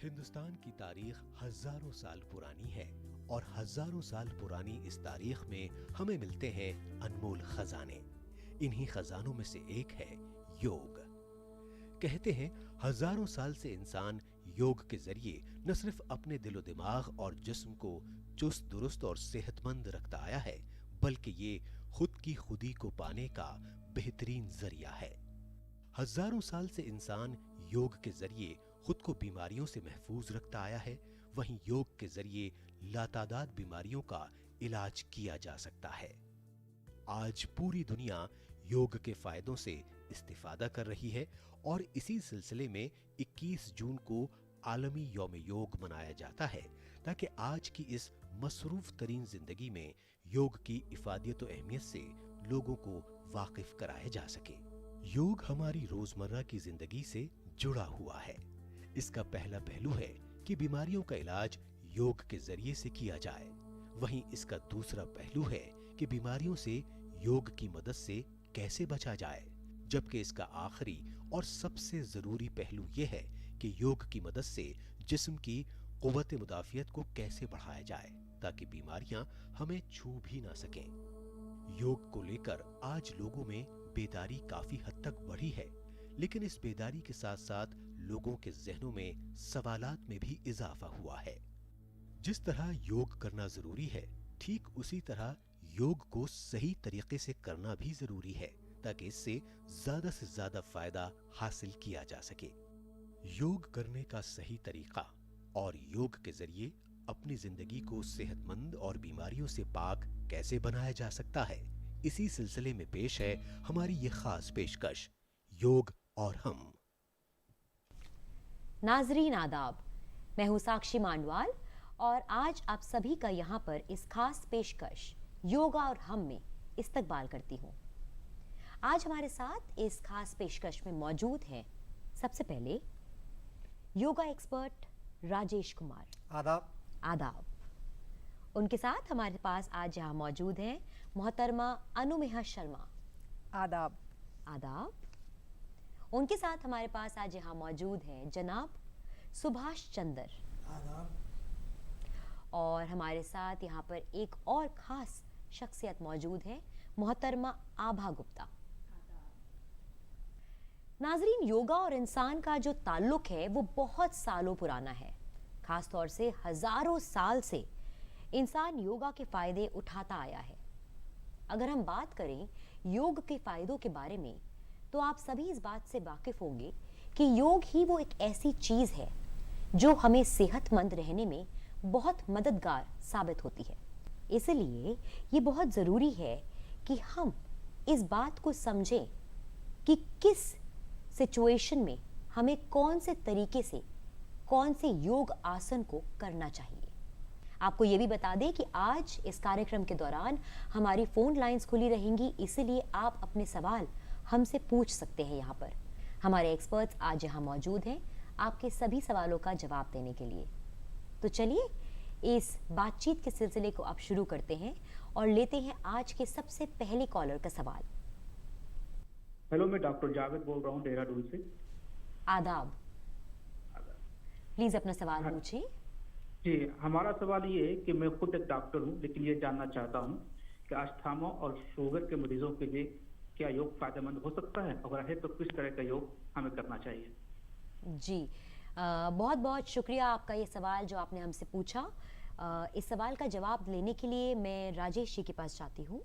हिंदुस्तान की तारीख हजारों साल पुरानी है और हजारों साल पुरानी इस तारीख में हमें मिलते हैं अनमोल खजाने। इन्हीं खजानों में से एक है योग। कहते हैं हजारों साल से इंसान योग के जरिए न सिर्फ अपने दिलो दिमाग और जिस्म को चुस्त दुरुस्त और सेहतमंद रखता आया है, बल्कि ये खुद की खुदी को पाने का बेहतरीन जरिया है। हजारों साल से इंसान योग के जरिए खुद को बीमारियों से महफूज रखता आया है। वहीं योग के जरिए लातादाद बीमारियों का इलाज किया जा सकता है। आज पूरी दुनिया योग के फायदों से इस्तिफादा कर रही है और इसी सिलसिले में 21 जून को आलमी यौम योग मनाया जाता है, ताकि आज की इस मसरूफ तरीन जिंदगी में योग की इफादियत और अहमियत से लोगों को वाकिफ कराया जा सके। योग हमारी रोजमर्रा की जिंदगी से जुड़ा हुआ है। इसका पहला पहलू है कि बीमारियों का इलाज योग के जरिए से किया जाए। वहीं इसका दूसरा पहलू है कि बीमारियों से योग की मदद से कैसे बचा जाए, जबकि इसका आखिरी और सबसे जरूरी पहलू यह है कि योग की मदद से जिस्म की कुव्वत मुदाफियत को कैसे बढ़ाया जाए ताकि बीमारियां हमें छू भी ना सकें। योग को लेकर आज लोगों में बेदारी काफी हद तक बढ़ी है, लेकिन इस बेदारी के साथ साथ लोगों के जहनों में सवालात में भी इजाफा हुआ है। जिस तरह योग करना जरूरी है, ठीक उसी तरह योग को सही तरीके से करना भी जरूरी है, ताकि इससे से ज्यादा फायदा हासिल किया जा सके। योग करने का सही तरीका और योग के जरिए अपनी जिंदगी को सेहतमंद और बीमारियों से पाक कैसे बनाया जा सकता है, इसी सिलसिले में पेश है हमारी ये खास पेशकश, योग और हम। नाजरीन आदाब, मैं हूं साक्षी मांडवाल और आज आप सभी का यहां पर इस खास पेशकश योगा और हम में इस्तकबाल करती हूं। आज हमारे साथ इस खास पेशकश में मौजूद हैं सबसे पहले योगा एक्सपर्ट राजेश कुमार। आदाब। आदाब। उनके साथ हमारे पास आज यहाँ मौजूद हैं मोहतरमा अनुमेहा शर्मा। आदाब। आदाब। उनके साथ हमारे पास आज यहाँ मौजूद हैं जनाब सुभाष चंदर। आदाब। और हमारे साथ यहाँ पर एक और खास शख्सियत मौजूद है मोहतरमा आभा गुप्ता। नाजरीन, योगा और इंसान का जो ताल्लुक है वो बहुत सालों पुराना है। खास तौर से हजारों साल से इंसान योगा के फायदे उठाता आया है। अगर हम बात करें योग के फायदों के बारे में, तो आप सभी इस बात से वाकिफ होंगे कि योग ही वो एक ऐसी चीज है जो हमें सेहतमंद रहने में बहुत मददगार साबित होती है। इसलिए ये बहुत ज़रूरी है कि हम इस बात को समझें कि किस सिचुएशन में हमें कौन से तरीके से कौन से योग आसन को करना चाहिए। आपको ये भी बता दें कि आज इस कार्यक्रम के दौरान हमारी फ़ोन लाइंस खुली रहेंगी, इसीलिए आप अपने सवाल हमसे पूछ सकते हैं। यहाँ पर हमारे एक्सपर्ट्स आज यहाँ मौजूद हैं आपके सभी सवालों का जवाब देने के लिए। तो चलिए इस बातचीत के सिलसिले को अब शुरू करते हैं और लेते हैं आज के सबसे पहले कॉलर का सवाल। हेलो, मैं डॉक्टर जावेद बोल रहा हूँ देहरादून से। आदाब। प्लीज अपना सवाल पूछिए। जी, हमारा सवाल ये है कि मैं खुद एक डॉक्टर हूँ, लेकिन ये जानना चाहता हूँ कि अस्थमा और शुगर के मरीजों के लिए क्या योग फायदेमंद हो सकता है? अगर है तो किस तरह का योग हमें करना चाहिए? जी, बहुत बहुत शुक्रिया आपका ये सवाल जो आपने हमसे पूछा। इस सवाल का जवाब लेने के लिए मैं राजेश जी के पास जाती हूँ।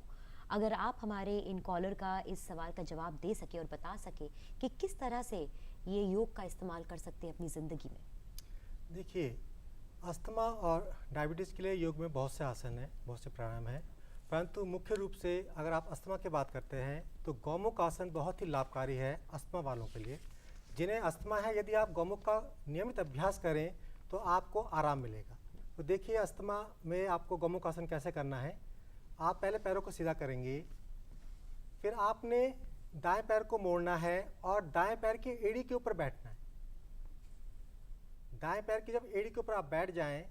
अगर आप हमारे इन कॉलर का इस सवाल का जवाब दे सके और बता सके कि किस तरह से ये योग का इस्तेमाल कर सकते हैं अपनी ज़िंदगी में। देखिए, अस्थमा और डायबिटीज़ के लिए योग में बहुत से आसन हैं, बहुत से प्राणायाम हैं, परंतु मुख्य रूप से अगर आप अस्थमा की बात करते हैं तो गौमुख आसन बहुत ही लाभकारी है अस्थमा वालों के लिए। जिन्हें अस्थमा है, यदि आप गौमुख का नियमित अभ्यास करें तो आपको आराम मिलेगा। तो देखिए, अस्थमा में आपको गौमुख आसन कैसे करना है। आप पहले पैरों को सीधा करेंगे, फिर आपने दाएं पैर को मोड़ना है और दाएं पैर की एड़ी के ऊपर बैठना है। दाएं पैर की जब एड़ी के ऊपर आप बैठ जाएं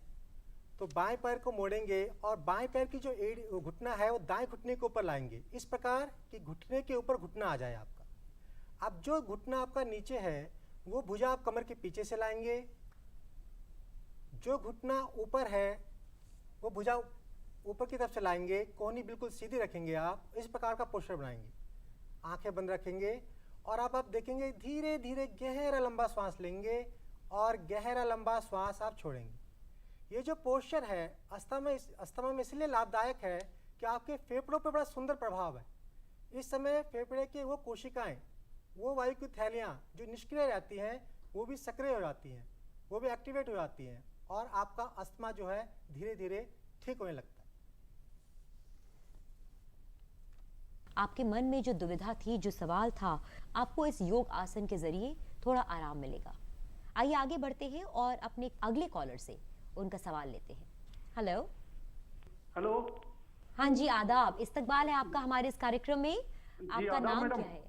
तो बाएं पैर को मोड़ेंगे और बाएं पैर की जो एड़ी घुटना है वो दाएं घुटने के ऊपर लाएंगे, इस प्रकार कि घुटने के ऊपर घुटना आ जाए आपका। अब जो घुटना आपका नीचे है वो भुजा आप कमर के पीछे से लाएंगे जो घुटना ऊपर है वो भुजा ऊपर की तरफ चलाएंगे, कोहनी बिल्कुल सीधी रखेंगे, आप इस प्रकार का पोस्चर बनाएंगे, आंखें बंद रखेंगे और आप देखेंगे धीरे धीरे गहरा लंबा श्वास लेंगे और गहरा लंबा श्वास आप छोड़ेंगे। ये जो पोस्चर है अस्थमा में इसलिए लाभदायक है कि आपके फेफड़ों पर बड़ा सुंदर प्रभाव है। इस समय फेफड़े के वो कोशिकाएं, वो वायु की थैलियाँ जो निष्क्रिय रहती हैं वो भी सक्रिय हो जाती हैं, वो भी एक्टिवेट हो जाती हैं और आपका अस्थमा जो है धीरे धीरे ठीक होने लगता है। आपके मन में जो दुविधा थी, जो सवाल था, आपको इस योग आसन के जरिए थोड़ा आराम मिलेगा। आइए आगे बढ़ते हैं और अपने अगले कॉलर से उनका सवाल लेते हैं। हेलो। हेलो। हाँ जी, आदाब, इस्तकबाल है आपका हमारे इस कार्यक्रम में। आपका नाम क्या है?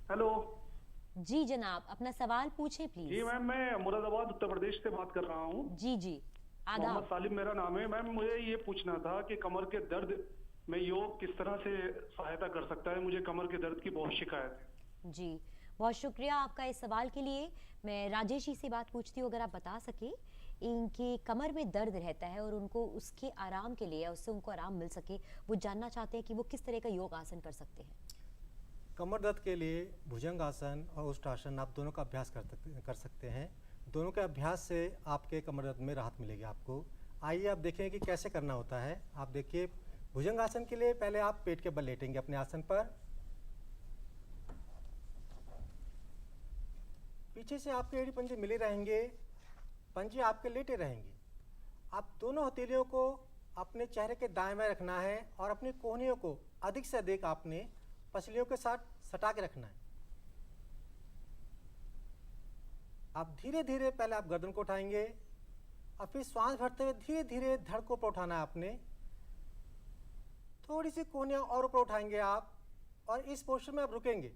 हेलो जी जनाब, अपना सवाल पूछें प्लीज। जी मैम, मैं मुरादाबाद उत्तर प्रदेश से बात कर रहा हूँ। जी जी, मोहम्मद आदाब। सालिम मेरा नाम है। मैम मुझे ये पूछना था कि कमर के दर्द में योग किस तरह से सहायता कर सकता है? मुझे कमर के दर्द की बहुत शिकायत है। जी, बहुत शुक्रिया आपका इस सवाल के लिए। मैं राजेश जी से बात पूछती हूँ, अगर आप बता सके, इनकी कमर में दर्द रहता है और उनको उसके आराम के लिए, उससे उनको आराम मिल सके, वो जानना चाहते हैं कि वो किस तरह का योग आसन कर सकते हैं। कमर दर्द के लिए भुजंग आसन और उष्ट्रासन आप दोनों का अभ्यास कर सकते हैं। दोनों के अभ्यास से आपके कमर दर्द में राहत मिलेगी आपको। आइए आप देखें कि कैसे करना होता है। आप देखिए, भुजंग आसन के लिए पहले आप पेट के बल लेटेंगे अपने आसन पर, पीछे से आपके एड़ी पंजे मिले रहेंगे, पंजे आपके लेटे रहेंगे। आप दोनों हथेलियों को अपने चेहरे के दाएं बाएं रखना है और अपनी कोहनियों को अधिक से अधिक आपने पसलियों के साथ सटा के रखना है। आप धीरे धीरे पहले आप गर्दन को उठाएंगे और फिर श्वास भरते हुए धीरे धीरे धड़ को ऊपर उठाना है आपने। थोड़ी सी कोहनियां और ऊपर उठाएंगे आप और इस पोस्चर में आप रुकेंगे।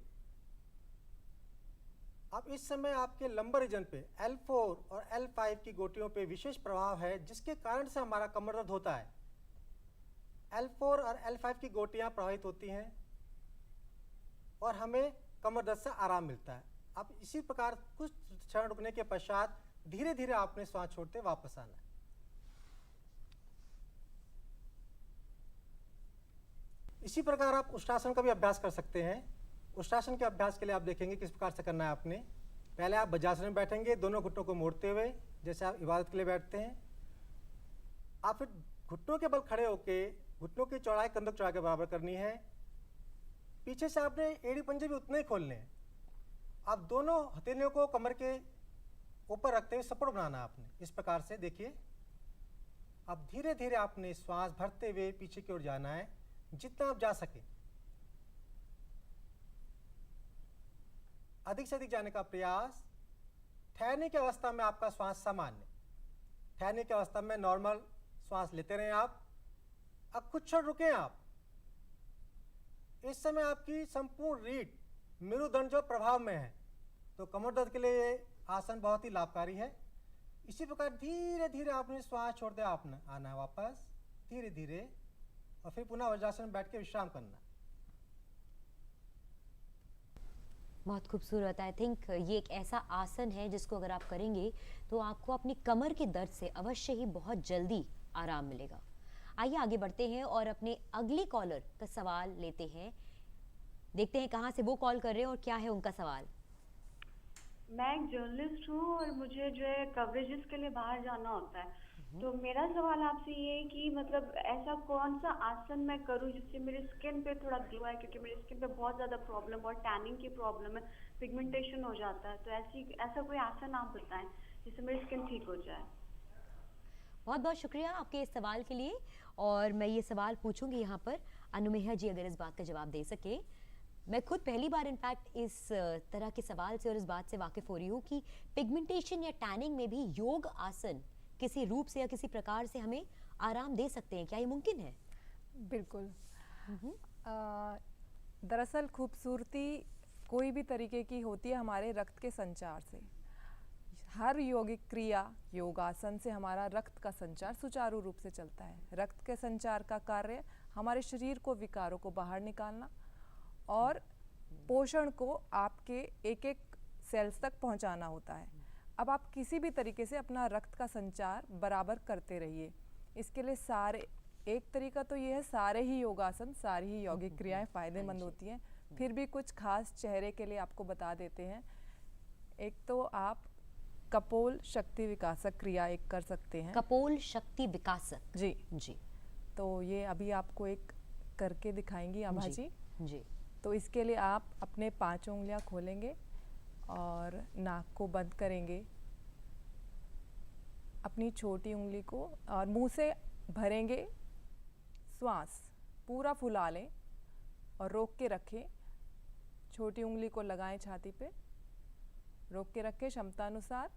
अब इस समय आपके लंबर रीजन पे L4 और L5 की गोटियों पे विशेष प्रभाव है, जिसके कारण से हमारा कमर दर्द होता है। L4 और L5 की गोटियां प्रभावित होती हैं और हमें कमर दर्द से आराम मिलता है। अब इसी प्रकार कुछ क्षण रुकने के पश्चात धीरे धीरे आपने श्वास छोड़ते वापस आना है। इसी प्रकार आप उष्ट्रासन का भी अभ्यास कर सकते हैं। उष्ट्रासन के अभ्यास के लिए आप देखेंगे किस प्रकार से करना है आपने। पहले आप वज्रासन में बैठेंगे, दोनों घुटनों को मोड़ते हुए, जैसे आप इबादत के लिए बैठते हैं। आप फिर घुटनों के बल खड़े होकर घुटनों की चौड़ाई कंधों की चौड़ाई के बराबर करनी है। पीछे से आपने एड़ी पंजे भी उतने ही खोलने हैं। आप दोनों हथेलियों को कमर के ऊपर रखते हुए सपोर्ट बनाना है आपने। इस प्रकार से देखिए, अब धीरे धीरे आपने श्वास भरते हुए पीछे की ओर जाना है, जितना आप जा सके अधिक से अधिक जाने का प्रयास। ठहरने की अवस्था में आपका श्वास सामान्य, ठहरने की अवस्था में नॉर्मल श्वास लेते रहें आप। अब कुछ क्षण रुकें आप। इस समय आपकी संपूर्ण रीढ़ मेरुदंड जो प्रभाव में है, तो कमर दर्द के लिए ये आसन बहुत ही लाभकारी है। इसी प्रकार धीरे धीरे आपने श्वास छोड़ते आना है वापस धीरे धीरे, और फिर पुनः वज्रासन में बैठ के विश्राम करना। बहुत खूबसूरत। आई थिंक ये एक ऐसा आसन है जिसको अगर आप करेंगे तो आपको अपनी कमर के दर्द से अवश्य ही बहुत जल्दी आराम मिलेगा। आइए आगे बढ़ते हैं और अपने अगले कॉलर का सवाल लेते हैं। देखते हैं कहाँ से वो कॉल कर रहे हैं और क्या है उनका सवाल। मैं एक जर्नलिस्ट हूँ और मुझे जो है कवरेजेस के लिए बाहर जाना होता है। तो मेरा सवाल आपसे ये है कि मतलब ऐसा कौन सा आसन मैं करूँ जिससे मेरी स्किन पे थोड़ा ग्लो आए, क्योंकि मेरी स्किन पे बहुत ज़्यादा प्रॉब्लम और टैनिंग की प्रॉब्लम है, पिगमेंटेशन हो जाता है। तो ऐसा कोई आसन आप बताएं जिससे मेरी स्किन ठीक हो जाए। बहुत बहुत शुक्रिया आपके इस सवाल के लिए। और मैं ये सवाल पूछूंगी यहाँ पर, अनुमेहा जी अगर इस बात का जवाब दे सके। मैं खुद पहली बार इनफैक्ट इस तरह के सवाल से और इस बात से वाकिफ हो रही हूँ कि पिगमेंटेशन या टैनिंग में भी योग आसन किसी रूप से या किसी प्रकार से हमें आराम दे सकते हैं। क्या ये मुमकिन है? बिल्कुल। दरअसल खूबसूरती कोई भी तरीके की होती है हमारे रक्त के संचार से। हर योगिक क्रिया योगासन से हमारा रक्त का संचार सुचारू रूप से चलता है। रक्त के संचार का कार्य हमारे शरीर को विकारों को बाहर निकालना और पोषण को आपके एक एक सेल्स तक पहुंचाना होता है। अब आप किसी भी तरीके से अपना रक्त का संचार बराबर करते रहिए। इसके लिए सारे, एक तरीका तो ये है सारे ही योगासन, सारी ही यौगिक क्रियाएं फ़ायदेमंद होती हैं। फिर भी कुछ खास चेहरे के लिए आपको बता देते हैं। एक तो आप कपोल शक्ति विकासक क्रिया एक कर सकते हैं। कपोल शक्ति विकासक, जी जी तो ये अभी आपको एक करके दिखाएंगी आभा जी। जी। तो इसके लिए आप अपने 5 उंगलियां खोलेंगे और नाक को बंद करेंगे, अपनी छोटी उंगली को, और मुंह से भरेंगे श्वास, पूरा फुला लें और रोक के रखें। छोटी उंगली को लगाएं छाती पे, रोक के रखें क्षमता अनुसार।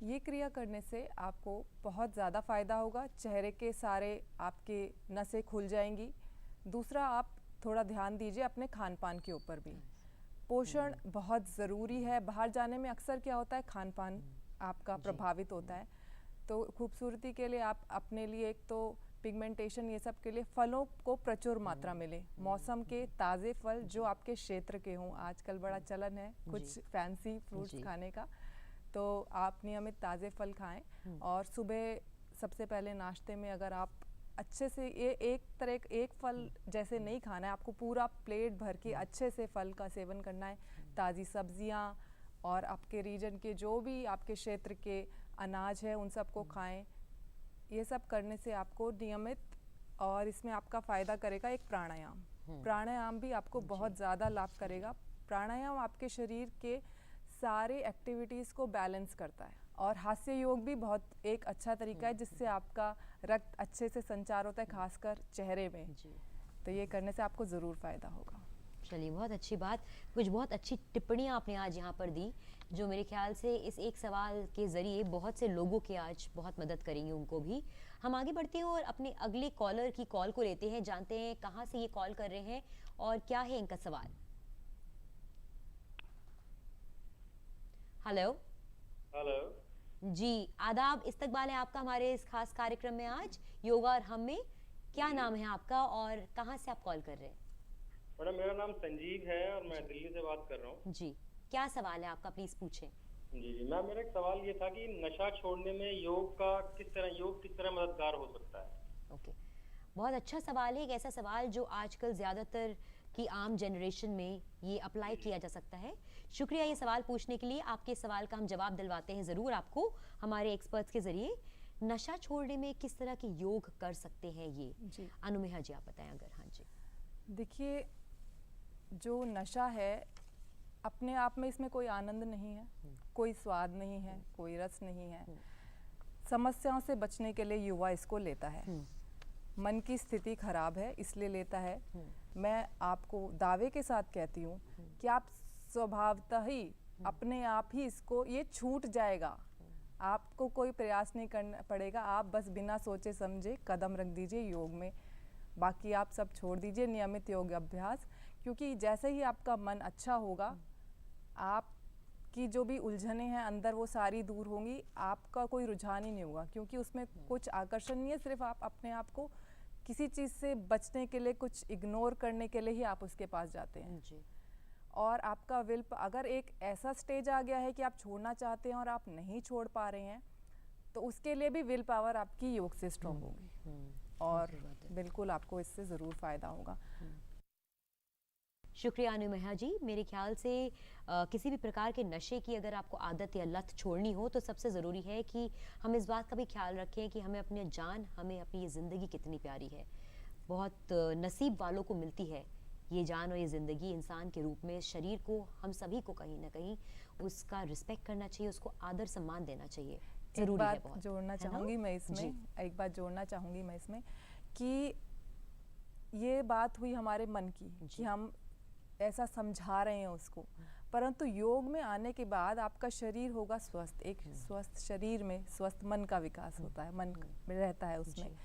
ये क्रिया करने से आपको बहुत ज़्यादा फ़ायदा होगा। चेहरे के सारे आपके नसें खुल जाएंगी। दूसरा, आप थोड़ा ध्यान दीजिए अपने खान पान के ऊपर भी। पोषण बहुत ज़रूरी है। बाहर जाने में अक्सर क्या होता है, खान पान आपका प्रभावित होता है। तो खूबसूरती के लिए आप अपने लिए एक तो पिगमेंटेशन, ये सब के लिए फलों को प्रचुर मात्रा मिले। मौसम के ताज़े फल जो आपके क्षेत्र के हों। आजकल बड़ा चलन है कुछ फैंसी फ्रूट्स खाने का, तो आप नियमित ताज़े फल खाएं। और सुबह सबसे पहले नाश्ते में अगर आप अच्छे से ये एक फल जैसे नहीं खाना है, आपको पूरा प्लेट भर के अच्छे से फल का सेवन करना है। ताज़ी सब्जियां और आपके रीजन के जो भी आपके क्षेत्र के अनाज है उन सबको खाएं। ये सब करने से आपको नियमित, और इसमें आपका फ़ायदा करेगा एक प्राणायाम। प्राणायाम भी आपको बहुत ज़्यादा लाभ करेगा। प्राणायाम आपके शरीर के सारे एक्टिविटीज़ को बैलेंस करता है। और हास्य योग भी बहुत एक अच्छा तरीका है जिससे आपका रक्त अच्छे से संचार होता है, खासकर चेहरे में। तो ये करने से आपको ज़रूर फ़ायदा होगा। चलिए, बहुत अच्छी बात, कुछ बहुत अच्छी टिप्पणियाँ आपने आज यहाँ पर दी, जो मेरे ख्याल से इस एक सवाल के ज़रिए बहुत से लोगों की आज बहुत मदद करेंगे, उनको भी। हम आगे बढ़ते हैं और अपने अगले कॉलर की कॉल को लेते हैं, जानते हैं कहाँ से ये कॉल कर रहे हैं और क्या है इनका सवाल। हेलो। हेलो जी, आदाब, इस्तकबाल है आपका हमारे इस खास कार्यक्रम में आज योगा और हम में। क्या नाम है आपका और कहाँ से आप कॉल कर रहे हैं? मैडम, मेरा नाम संजीव है और मैं दिल्ली से बात कर रहा हूँ। जी, क्या सवाल है आपका, प्लीज पूछें। जी जी मैम, मेरा एक सवाल ये था कि नशा छोड़ने में योग किस तरह मददगार हो सकता है? ओके, बहुत अच्छा सवाल है। एक ऐसा सवाल जो आजकल ज़्यादातर की आम जनरेशन में ये अप्लाई किया जा सकता है। शुक्रिया ये सवाल पूछने के लिए। आपके सवाल का हम जवाब दिलवाते हैं ज़रूर आपको हमारे एक्सपर्ट्स के ज़रिए। नशा छोड़ने में किस तरह के योग कर सकते हैं ये जी, अनुमेहा जी आप बताएं अगर। हाँ जी, देखिए, जो नशा है अपने आप में इसमें कोई आनंद नहीं है, कोई स्वाद नहीं है, कोई रस नहीं है। समस्याओं से बचने के लिए युवा इसको लेता है। मन की स्थिति खराब है इसलिए लेता है। मैं आपको दावे के साथ कहती हूँ कि आप स्वभावतः ही अपने आप ही इसको, ये छूट जाएगा। आपको कोई प्रयास नहीं करना पड़ेगा। आप बस बिना सोचे समझे कदम रख दीजिए योग में। बाकी आप सब छोड़ दीजिए, नियमित योग अभ्यास। क्योंकि जैसे ही आपका मन अच्छा होगा, आपकी जो भी उलझने हैं अंदर वो सारी दूर होंगी। आपका कोई रुझान ही नहीं होगा, क्योंकि उसमें कुछ आकर्षण नहीं है। सिर्फ आप अपने आप को किसी चीज़ से बचने के लिए, कुछ इग्नोर करने के लिए ही आप उसके पास जाते हैं जी। और आपका विल, अगर एक ऐसा स्टेज आ गया है कि आप छोड़ना चाहते हैं और आप नहीं छोड़ पा रहे हैं, तो उसके लिए भी विल पावर आपकी योग से स्ट्रॉन्ग होगी और बिल्कुल आपको इससे ज़रूर फ़ायदा होगा। शुक्रिया अनुमेहा जी। मेरे ख्याल से किसी भी प्रकार के नशे की अगर आपको आदत या लत छोड़नी हो तो सबसे ज़रूरी है कि हम इस बात का भी ख्याल रखें कि हमें अपनी जान, हमें अपनी ये ज़िंदगी कितनी प्यारी है। बहुत नसीब वालों को मिलती है ये जान और ये ज़िंदगी इंसान के रूप में। शरीर को हम सभी को कहीं ना कहीं उसका रिस्पेक्ट करना चाहिए, उसको आदर सम्मान देना चाहिए। एक बात जोड़ना चाहूँगी मैं इसमें, कि ये बात हुई हमारे मन की कि हम ऐसा समझा रहे हैं उसको, परंतु योग में आने के बाद आपका शरीर होगा स्वस्थ। एक स्वस्थ शरीर में स्वस्थ मन का विकास होता है, मन रहता है उसमें।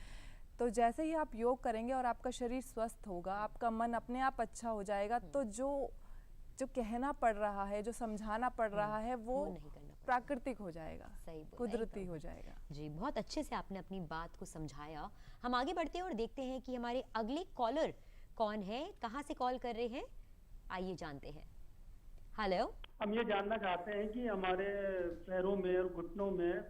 तो जैसे ही आप योग करेंगे और आपका शरीर स्वस्थ होगा, आपका मन अपने आप अच्छा हो जाएगा, तो जो कहना पड़ रहा है, जो समझाना पड़ रहा है, वो प्राकृतिक हो जाएगा, कुदरती हो जाएगा। जी, बहुत अच्छे से आपने अपनी बात को समझाया। हम आगे बढ़ते हैं और देखते हैं कि हमारे अगले कॉलर कौन है, कहाँ से कॉल कर रहे हैं, आइए जानते हैं। हेलो। हम ये जानना चाहते हैं कि हमारे पैरों में और घुटनों में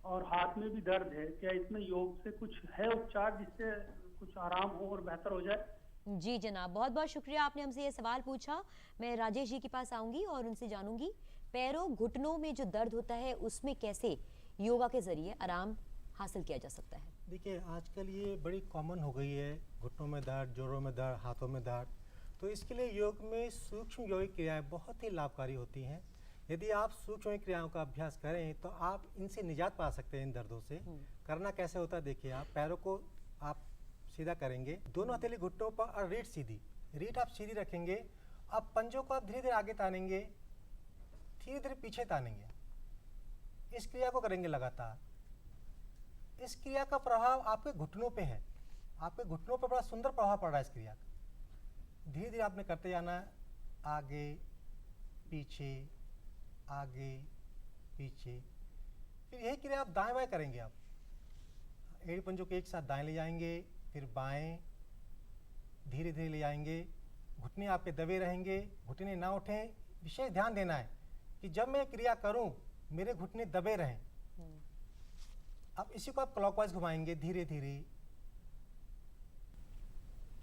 और हाथ में भी दर्द है, क्या इसमें योग से कुछ है उपचार जिससे कुछ आराम हो और बेहतर हो जाए? जी जनाब, बहुत बहुत शुक्रिया, आपने हमसे ये सवाल पूछा। मैं राजेश जी के पास आऊंगी और उनसे जानूंगी पैरों घुटनों में जो दर्द होता है उसमें कैसे योगा के जरिए आराम हासिल किया जा सकता है। देखिए, आजकल ये बड़ी कॉमन हो गई है, घुटनों में दर्द, जोड़ों में दर्द, हाथों में दर्द। तो इसके लिए योग में सूक्ष्म योगिक क्रियाएं बहुत ही लाभकारी होती हैं। यदि आप सूक्ष्म योगिक क्रियाओं का अभ्यास करें तो आप इनसे निजात पा सकते हैं, इन दर्दों से। करना कैसे होता है, देखिए, आप पैरों को आप सीधा करेंगे, दोनों हथेली घुटनों पर और रीढ़ सीधी, रीढ़ आप सीधी रखेंगे। अब पंजों को आप धीरे धीरे आगे तानेंगे, धीरे धीरे पीछे तानेंगे। इस क्रिया को करेंगे लगातार। इस क्रिया का प्रभाव आपके घुटनों पे है, आपके घुटनों पर बड़ा सुंदर प्रभाव पड़ रहा है इस क्रिया का। धीरे धीरे आपने करते जाना है, आगे पीछे, आगे पीछे। फिर यही क्रिया आप दाएं बाएं करेंगे। आप एड़ी पंजों को एक साथ दाएं ले जाएंगे, फिर बाएं धीरे धीरे ले जाएंगे। घुटने आपके दबे रहेंगे, घुटने ना उठें। विशेष ध्यान देना है कि जब मैं क्रिया करूं मेरे घुटने दबे रहें। अब इसी को आप क्लॉकवाइज घुमाएंगे धीरे धीरे।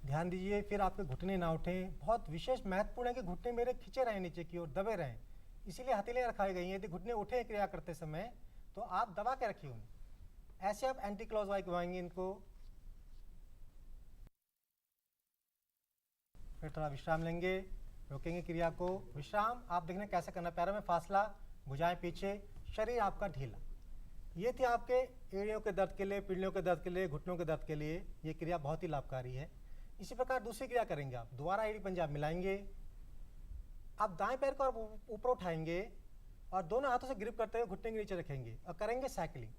ध्यान दीजिए, फिर आपके घुटने ना उठें। बहुत विशेष महत्वपूर्ण है कि घुटने मेरे खींचे रहें, नीचे की ओर दबे रहें। इसीलिए हथेलियां रखाई गई हैं। यदि घुटने उठे क्रिया करते समय तो आप दबा के रखिए उन्हें। ऐसे आप एंटी क्लॉकवाइज घुमाएंगे इनको। फिर थोड़ा विश्राम लेंगे, रोकेंगे क्रिया को। विश्राम आप देखने कैसे करना, पैरों में फासला, भुजाएं पीछे, शरीर आपका ढीला। ये थी आपके एड़ियों के दर्द के लिए, पीढ़ियों के दर्द के लिए, घुटनों के दर्द के लिए ये क्रिया बहुत ही लाभकारी है। इसी प्रकार दूसरी क्रिया करेंगे आप। दोबारा एड़ी पंजा मिलाएंगे। आप दाएं पैर को ऊपर उठाएंगे और दोनों हाथों से ग्रिप करते हुए घुटने के नीचे रखेंगे और करेंगे साइकिलिंग।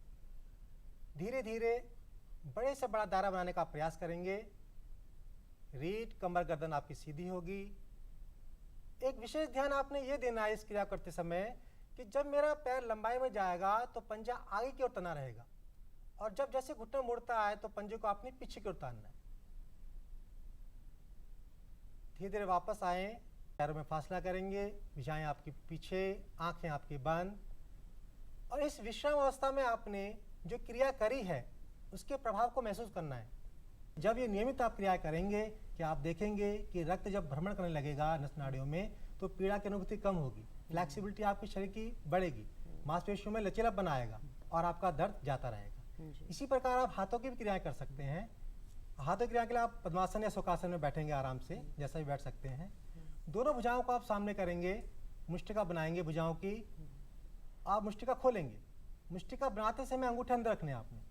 धीरे धीरे बड़े से बड़ा दायरा बनाने का प्रयास करेंगे। रीढ़, कमर, गर्दन आपकी सीधी होगी। एक विशेष ध्यान आपने ये देना है इस क्रिया करते समय कि जब मेरा पैर लंबाई में जाएगा तो पंजा आगे की ओर तना रहेगा, और जब जैसे घुटना मुड़ता है तो पंजे को आपने पीछे की ओर तानना है। धीरे धीरे वापस आए, पैरों में फासला करेंगे, भुजाएं आपकी पीछे, आंखें आपकी बंद। और इस विश्राम अवस्था में आपने जो क्रिया करी है उसके प्रभाव को महसूस करना है। जब ये नियमित आप क्रिया करेंगे कि आप देखेंगे कि रक्त जब भ्रमण करने लगेगा नस नाड़ियों में तो पीड़ा की अनुभूति कम होगी, फ्लैक्सिबिलिटी आपके शरीर की बढ़ेगी, मांसपेशियों में लचीलापन आएगा और आपका दर्द जाता रहेगा। इसी प्रकार आप हाथों की भी क्रियाएं कर सकते हैं। हाथों की क्रिया के लिए आप पद्मासन या सुखासन में बैठेंगे, आराम से जैसा भी बैठ सकते हैं। दोनों भुजाओं को आप सामने करेंगे, मुष्टिका बनाएंगे भुजाओं की। आप मुष्टिका खोलेंगे। मुष्टिका बनाते समय अंगूठे अंदर रखने आपने।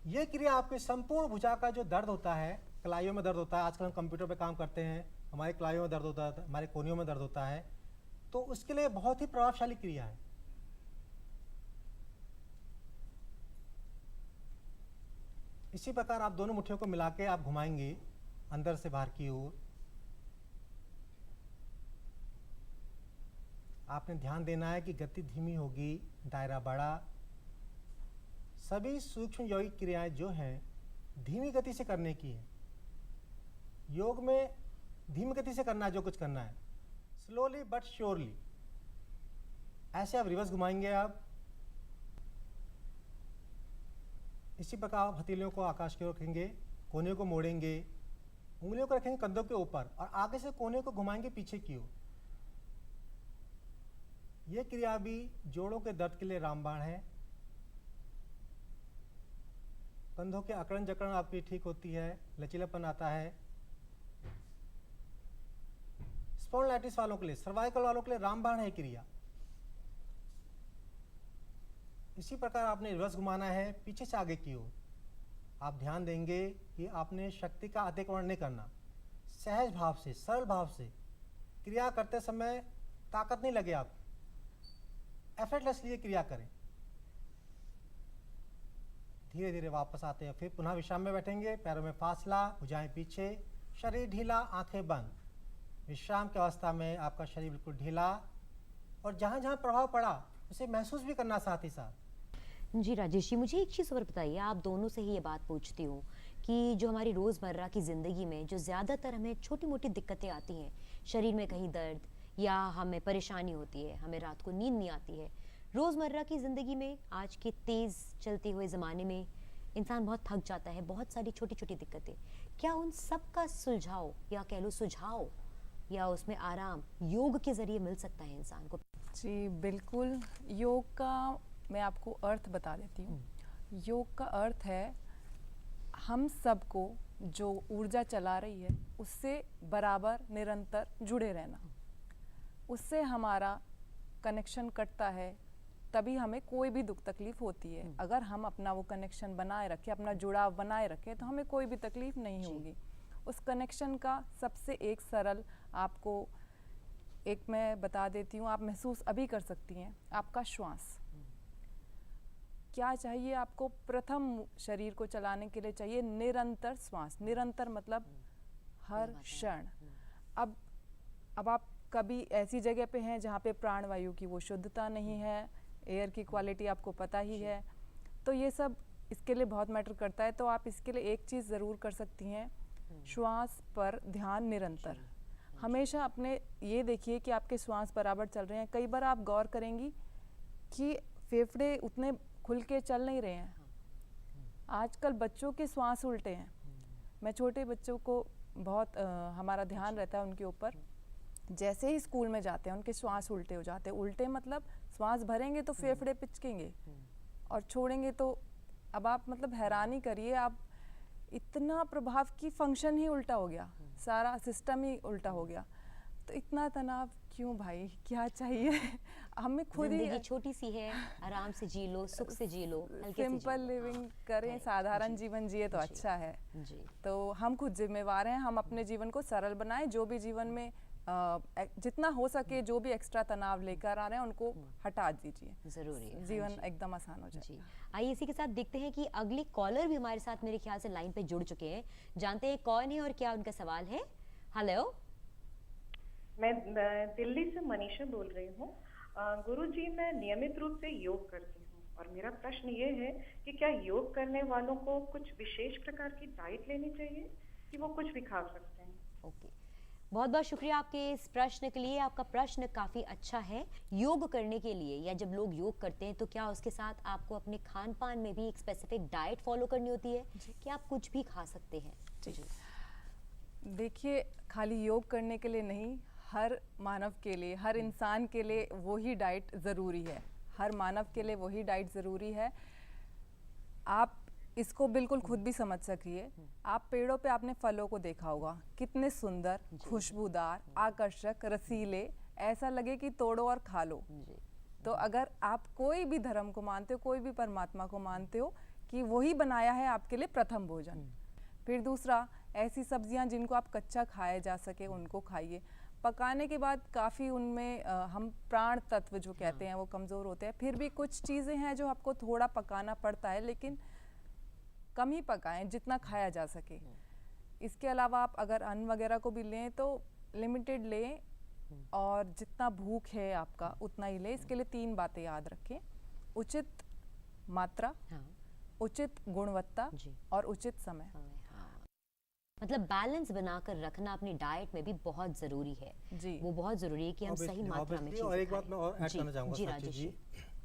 ये क्रिया आपके संपूर्ण भुजा का जो दर्द होता है, कलाइयों में दर्द होता है, आजकल हम कंप्यूटर पे काम करते हैं, हमारे कलाइयों में दर्द होता है, हमारे कोहनियों में दर्द होता है, तो उसके लिए बहुत ही प्रभावशाली क्रिया है। इसी प्रकार आप दोनों मुट्ठियों को मिला के आप घुमाएंगे अंदर से बाहर की ओर। आपने ध्यान देना है कि गति धीमी होगी, दायरा बड़ा। सभी सूक्ष्म यौगिक क्रियाएं जो हैं धीमी गति से करने की है। योग में धीमी गति से करना है, जो कुछ करना है स्लोली बट श्योरली। ऐसे आप रिवर्स घुमाएंगे। आप इसी प्रकार आप हथेलियों को आकाश की ओर रखेंगे, कोने को मोड़ेंगे, उंगलियों को रखेंगे कंधों के ऊपर और आगे से कोने को घुमाएंगे पीछे की ओर। यह क्रिया भी जोड़ों के दर्द के लिए रामबाण है। कंधों के अकड़न जकड़न आपकी ठीक होती है, लचीलापन आता है। स्पॉन्डिलाइटिस वालों के लिए, सर्वाइकल वालों के लिए रामबाण है क्रिया। इसी प्रकार आपने रिवर्स घुमाना है पीछे से आगे की ओर। आप ध्यान देंगे कि आपने शक्ति का अतिक्रमण नहीं करना, सहज भाव से, सरल भाव से क्रिया करते समय ताकत नहीं लगे, आप एफर्टलेसली क्रिया करें। धीरे धीरे वापस आते हैं, फिर पुनः विश्राम में बैठेंगे, पैरों में फासला, भुजाएं पीछे, शरीर ढीला, आंखें बंद। विश्राम की अवस्था में आपका शरीर बिल्कुल ढीला, और जहाँ जहाँ प्रभाव पड़ा उसे महसूस भी करना साथ ही साथ। जी राजेश जी, मुझे एक चीज़ और बताइए, आप दोनों से ही ये बात पूछती हूँ कि जो हमारी रोज़मर्रा की ज़िंदगी में जो ज़्यादातर हमें छोटी मोटी दिक्कतें आती हैं, शरीर में कहीं दर्द या हमें परेशानी होती है, हमें रात को नींद नहीं आती है। रोज़मर्रा की ज़िंदगी में आज के तेज़ चलते हुए ज़माने में इंसान बहुत थक जाता है, बहुत सारी छोटी छोटी दिक्कतें। क्या उन सब का सुलझाव या कह लो सुझाव या उसमें आराम योग के ज़रिए मिल सकता है इंसान को? जी बिल्कुल, योग का मैं आपको अर्थ बता देती हूँ। योग का अर्थ है हम सबको जो ऊर्जा चला रही है उससे बराबर निरंतर जुड़े रहना। उससे हमारा कनेक्शन कटता है तभी हमें कोई भी दुख तकलीफ होती है। अगर हम अपना वो कनेक्शन बनाए रखें, अपना जुड़ाव बनाए रखें, तो हमें कोई भी तकलीफ नहीं होगी। उस कनेक्शन का सबसे एक सरल आपको एक मैं बता देती हूँ, आप महसूस अभी कर सकती हैं। आपका श्वास क्या चाहिए आपको? प्रथम शरीर को चलाने के लिए चाहिए निरंतर श्वास। निरंतर मतलब हर क्षण। अब आप कभी ऐसी जगह पे हैं जहाँ पे प्राणवायु की वो शुद्धता नहीं है, एयर की क्वालिटी आपको पता ही है, तो ये सब इसके लिए बहुत मैटर करता है। तो आप इसके लिए एक चीज़ ज़रूर कर सकती हैं, श्वास पर ध्यान निरंतर। हमेशा अपने ये देखिए कि आपके श्वास बराबर चल रहे हैं। कई बार आप गौर करेंगी कि फेफड़े उतने खुल के चल नहीं रहे हैं। आजकल बच्चों के श्वास उल्टे हैं। मैं छोटे बच्चों को बहुत हमारा ध्यान रहता है उनके ऊपर। जैसे ही स्कूल में जाते हैं उनके श्वास उल्टे हो जाते हैं। उल्टे मतलब श्वास भरेंगे तो फेफड़े पिचकेंगे और छोड़ेंगे तो अब आप मतलब हैरानी करिए, आप इतना प्रभाव की फंक्शन ही उल्टा हो गया, सारा सिस्टम ही उल्टा हो गया। तो इतना तनाव क्यों भाई, क्या चाहिए? हमें खुद ही छोटी सी है, आराम से जी लो, सुख से जी लो, सिंपल लिविंग करें, साधारण जीवन जिए तो अच्छा है। तो हम खुद जिम्मेवार हैं, हम अपने जीवन को सरल बनाएं। जो भी जीवन में जितना हो सके जो भी एक्स्ट्रा तनाव लेकर आ रहे हैं उनको हटा दीजिए, जरूरी है। जीवन एकदम आसान हो जाए। आइए इसी के साथ देखते हैं कि अगली कॉलर भी हमारे साथ मेरे ख्याल से लाइन पे जुड़ चुके हैं। जानते हैं कौन है और क्या उनका सवाल है। हेलो, मैं दिल्ली से मनीषा बोल रही हूँ। गुरुजी, मैं नियमित रूप से योग करती हूँ और मेरा प्रश्न ये है कि क्या योग करने वालों को कुछ विशेष प्रकार की डाइट लेनी चाहिए कि वो कुछ भी खा सकते हैं? ओके, बहुत बहुत शुक्रिया आपके इस प्रश्न के लिए। आपका प्रश्न काफ़ी अच्छा है। योग करने के लिए या जब लोग योग करते हैं तो क्या उसके साथ आपको अपने खान पान में भी एक स्पेसिफिक डाइट फॉलो करनी होती है कि आप कुछ भी खा सकते हैं? जी देखिए, खाली योग करने के लिए नहीं, हर मानव के लिए, हर इंसान के लिए वही डाइट ज़रूरी है। हर मानव के लिए वही डाइट ज़रूरी है। आप इसको बिल्कुल खुद भी समझ सकिए। आप पेड़ों पे आपने फलों को देखा होगा, कितने सुंदर, खुशबूदार, आकर्षक, रसीले, ऐसा लगे कि तोड़ो और खा लो। तो अगर आप कोई भी धर्म को मानते हो, कोई भी परमात्मा को मानते हो कि वही बनाया है आपके लिए प्रथम भोजन। फिर दूसरा, ऐसी सब्जियां जिनको आप कच्चा खाया जा सके उनको खाइए। पकाने के बाद काफ़ी उनमें हम प्राण तत्व जो कहते हैं वो कमज़ोर होते हैं। फिर भी कुछ चीज़ें हैं जो आपको थोड़ा पकाना पड़ता है, लेकिन कम ही पकाएं जितना खाया जा सके। इसके अलावा आप अगर अन्न वगैरह को भी लें तो लिमिटेड लें और जितना भूख है आपका उतना ही लें। इसके लिए 3 बातें याद रखें: उचित मात्रा, उचित गुणवत्ता और उचित समय। मतलब बैलेंस बनाकर रखना अपनी डाइट में भी बहुत जरूरी है जी। वो बहुत जरूरी है कि हम सही मात्रा में चीजें और एक बात मैं और ऐड करना चाहूँगा जी,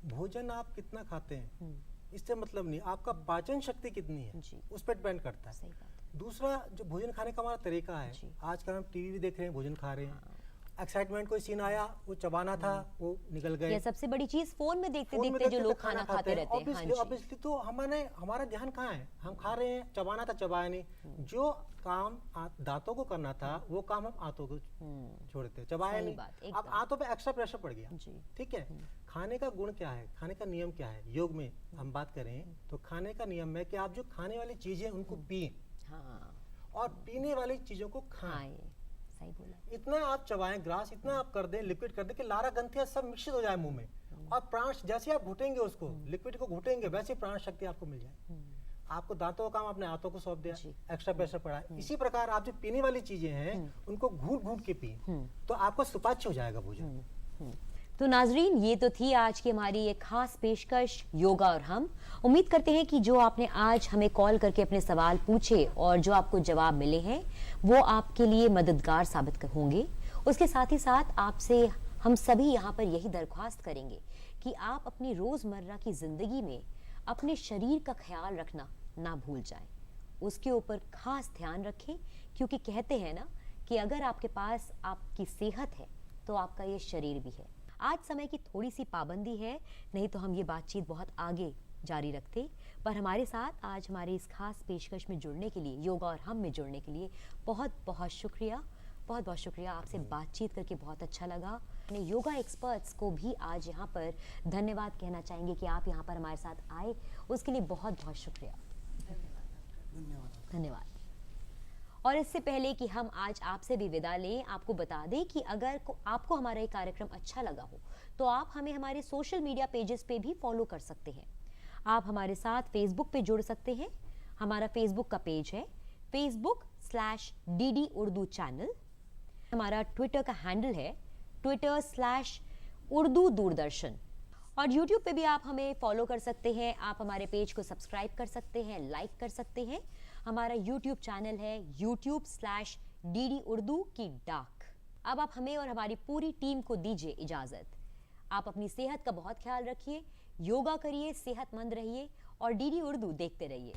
भोजन आप कितना खाते हैं इससे मतलब नहीं, आपका पाचन शक्ति कितनी है उस पर डिपेंड करता है। दूसरा, जो भोजन खाने का हमारा तरीका है, आजकल हम टीवी भी देख रहे हैं, भोजन खा रहे हैं, एक्साइटमेंट कोई सीन आया, वो चबाना था, वो निकल गए। ये सबसे बड़ी चीज फोन में देखते देखते जो लोग खाना खाते रहते हैं। ऑब्वियसली तो हमारा ध्यान कहाँ है, हम खा रहे हैं, चबाना था चबाया नहीं। जो काम दांतों को करना था वो काम हम आंतों को छोड़ते, चबाया नहीं। अब आंतों पे एक्स्ट्रा प्रेशर पड़ गया। ठीक है, खाने का गुण क्या है, खाने का नियम क्या है? योग में हम बात करें तो खाने का नियम है कि आप जो खाने वाली चीजें उनको पिए और पीने वाली चीजों को खाएं। सही बोला। इतना आप चबाएं, ग्रास इतना आप कर दें, लिक्विड कर दें कि लारा ग्रंथियां सब मिश्रित हो जाए मुंह में, और प्राण जैसे आप घुटेंगे उसको, लिक्विड को घुटेंगे, वैसे प्राण शक्ति आपको मिल जाए। आपको दांतों का काम अपने हाथों को सौंप दिया, एक्स्ट्रा प्रेशर पड़ा है। इसी प्रकार आप जो पीने वाली चीजें हैं उनको घूट घूट के पिए तो आपको सुपाच्य हो जाएगा भोजन। तो नाजरीन, ये तो थी आज की हमारी एक खास पेशकश योगा और हम। उम्मीद करते हैं कि जो आपने आज हमें कॉल करके अपने सवाल पूछे और जो आपको जवाब मिले हैं वो आपके लिए मददगार साबित होंगे। उसके साथ ही साथ आपसे हम सभी यहाँ पर यही दरख्वास्त करेंगे कि आप अपनी रोज़मर्रा की ज़िंदगी में अपने शरीर का ख्याल रखना ना भूल जाएं, उसके ऊपर खास ध्यान रखें, क्योंकि कहते हैं ना कि अगर आपके पास आपकी सेहत है तो आपका ये शरीर भी है। आज समय की थोड़ी सी पाबंदी है, नहीं तो हम ये बातचीत बहुत आगे जारी रखते, पर हमारे साथ आज हमारे इस खास पेशकश में जुड़ने के लिए, योगा और हम में जुड़ने के लिए बहुत बहुत शुक्रिया। बहुत बहुत शुक्रिया, आपसे बातचीत करके बहुत अच्छा लगा। अपने योगा एक्सपर्ट्स को भी आज यहाँ पर धन्यवाद कहना चाहेंगे कि आप यहाँ पर हमारे साथ आए, उसके लिए बहुत बहुत शुक्रिया। धन्यवाद। और इससे पहले कि हम आज आपसे भी विदा लें, आपको बता दें कि अगर आपको हमारा ये कार्यक्रम अच्छा लगा हो तो आप हमें हमारे सोशल मीडिया पेजेस पे भी फॉलो कर सकते हैं। आप हमारे साथ फेसबुक पे जुड़ सकते हैं। हमारा फेसबुक का पेज है facebook/DD Urdu चैनल। हमारा ट्विटर का हैंडल है Twitter/Urdu दूरदर्शन। और YouTube पे भी आप हमें फॉलो कर सकते हैं। आप हमारे पेज को सब्सक्राइब कर सकते हैं, लाइक कर सकते हैं। हमारा YouTube चैनल है youtube/DD Urdu की डाक। अब आप हमें और हमारी पूरी टीम को दीजिए इजाज़त। आप अपनी सेहत का बहुत ख्याल रखिए, योगा करिए, सेहतमंद रहिए और DD Urdu देखते रहिए।